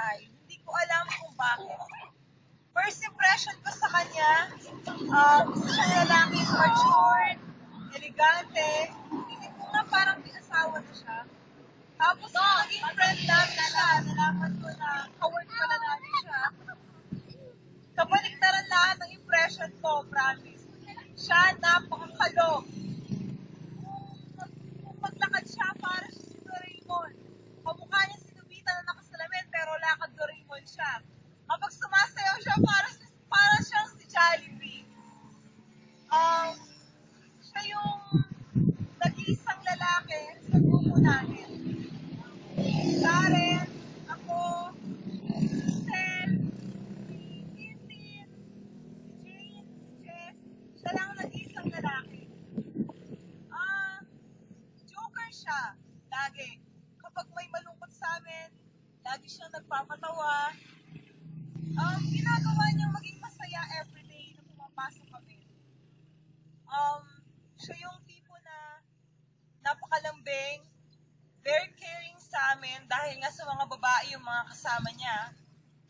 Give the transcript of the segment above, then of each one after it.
bahay. Hindi ko alam kung bakit. First impression ko sa kanya, isang lalaking matured, elegante. Hindi ko nga parang pinasawa na siya. Tapos naging friend namin siya, nalaman ko na kawork ko na namin siya. Kabaliktaran lahat ng impression ko, promise. Siya, napakakalog. Kung maglakad siya, para siya si Doraemon. Kamukha niya si Nobita na nakasalamin, pero lakad Doraemon siya. Kapag sumasayaw siya, para siyang si Jollibee. Siya yung nag-iisang lalaki sa grupo namin. Karen, ako, Sel, si Tintin, si Jane, si Jess, siya lang nag-iisang lalaki. Joker siya, lagi. Kapag may malungkot sa amin, lagi siyang nagpapatawa. Ginagawa niyang maging masaya everyday na pumapasok kami. Siya yung tipo na napakalambing, very caring sa amin dahil nga sa mga babae yung mga kasama niya.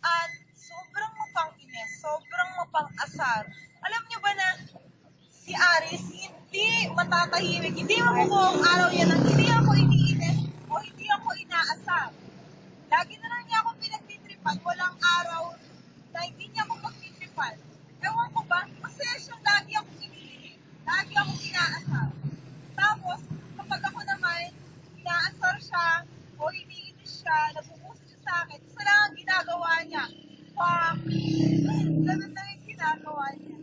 At sobrang mapang-ines, sobrang mapang-asar. Alam niyo ba na si Aris hindi matatahimik, hindi makukuha ang araw niya nang hindi ako iniinis o hindi ako inaasar. Lagi na lang niya ako pinagtitripan, walang araw na hindi niya ako pagtitripan. Ewan ko ba, masaya siyang lagi ako iniinis, lagi ako inaasar. Tapos, kapag ako naman, inaasar siya o iniinis siya, nabubuso siya sa akin, isa lang ang ginagawa niya. Fuck! Ganun lang yung ginagawa niya.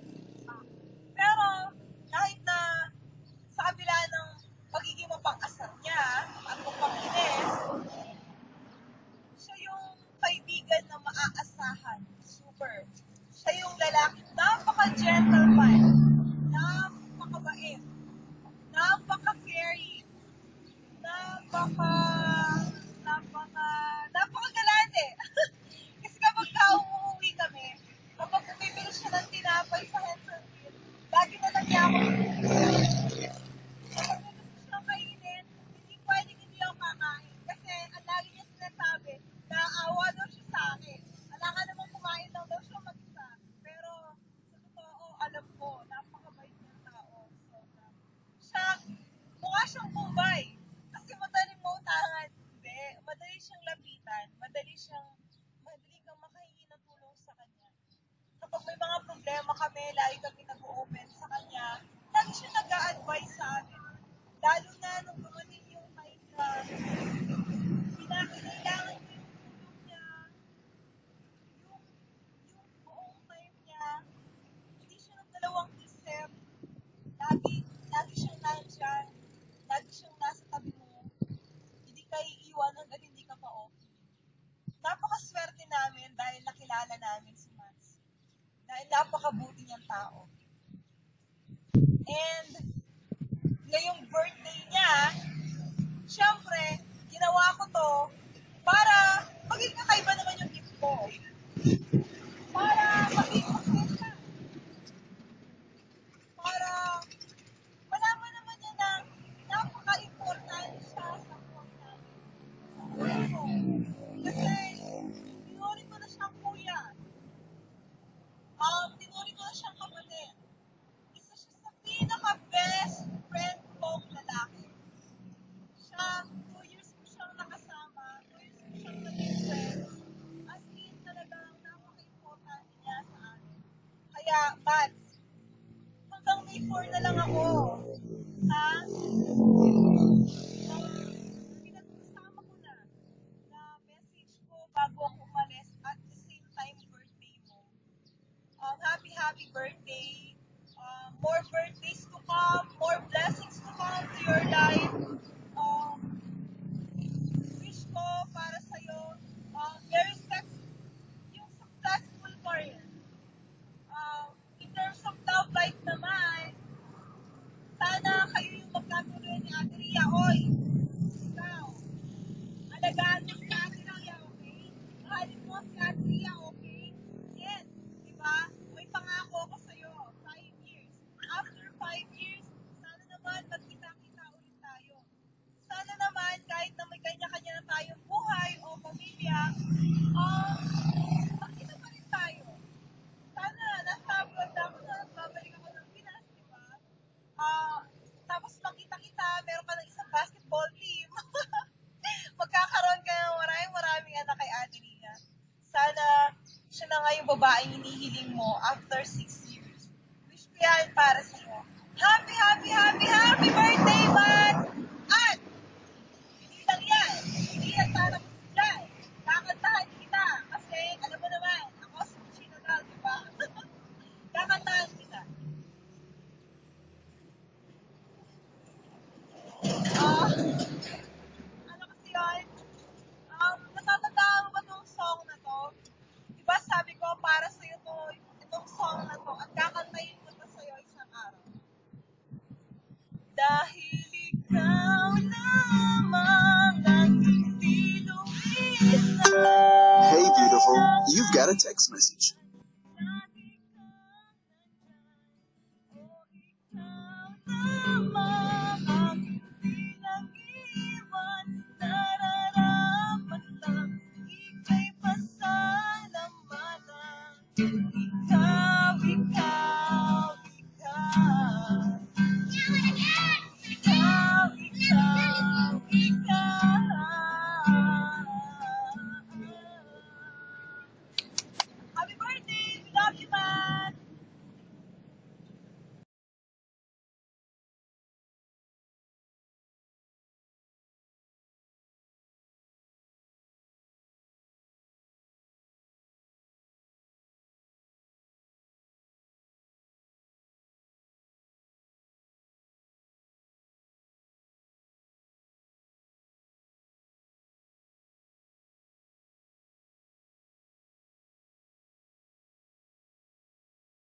Pero, kahit na sa kabila ng pagiging mapang-asar niya at mapang-ines, siya yung kaibigan na maaasahan. Super. Siya yung lalaki, napaka-gentleman, napakabait, napaka-caring, napakagalante. Kasi kapag umuwi kami, kapag bumibili siya ng tinapay sa Henson, lagi na lang niya ako kapag may gusto siyang kainin, hindi pwedeng hindi ako kakain. Kasi ang lagi niya sinasabi, naawa daw siya sa akin. Wala ka namang kumain daw siya mag-isa. Pero sa totoo, alam ko, napakabait ng tao. Siya, mukha siyang kumbay. Kasi madaling mautangan. Hindi, madali siyang lapitan. Madali kang makahingi ng tulong sa kanya. Kapag may mga problema kami, lagi kami nag-open sa kanya, lagi siya nag-a-advise sa amin. Lalo na nung dumating yung time na kinakailangan ko yung tulong niya, yung buong time niya, hindi siya nagdalawang isip, lagi siyang nandyan, lagi siyang nasa tabi mo, hindi ka iiwan hanggang hindi ka pa okay. Napakaswerte namin dahil nakilala namin si Mans. Dahil napakabuti niyang tao. And, ngayong birthday niya, syempre, ginawa ko to para maging kakaiba naman yung gift ko. Para maging masaya siya. Para malaman naman niya na napaka-importante siya sa buhay namin. Kasi, tinuring ko na siyang kuya. Tinuring ko na siyang kapatid. Isa siya sa pinaka-best friend kong lalaki. Siya, 2 years ko siyang nakasama, 2 years ko siyang naging friend. As in, talagang napaka-importante niya sa akin. Kaya, Mads, hanggang May 4 na lang ako. Ha? Pinag-usama ko na message ko bago ako umalis at the same time birthday mo. Happy birthday. More birthdays to come, more blessings to come to your life. Wish ko para sa'yo, yung successful career. In terms of love life naman, sana kayo yung magkatuloy ni Ate para sa'yo. Happy, happy, happy, happy birthday, man! At, hindi lang yan. Hindi yan tatapos dyan. Kakantahan kita. Kasi, alam mo naman, ako si Chino Dal, di ba? Kakantahan kita. Ah, ano kasi yun? Natatandaan mo ba tong song na to? Diba sabi ko, para sa'yo to, itong song na to, at kakantayin ko to sa'yo isang araw. Dahil ikaw lamang ang hindi lumisan. Hey, beautiful. You've got a text message. Lagi kang nandyan, o ikaw lamang ang hindi nag-iwan. Nararapat lang, ika'y pasalamatan. Ikaw, ikaw, ikaw.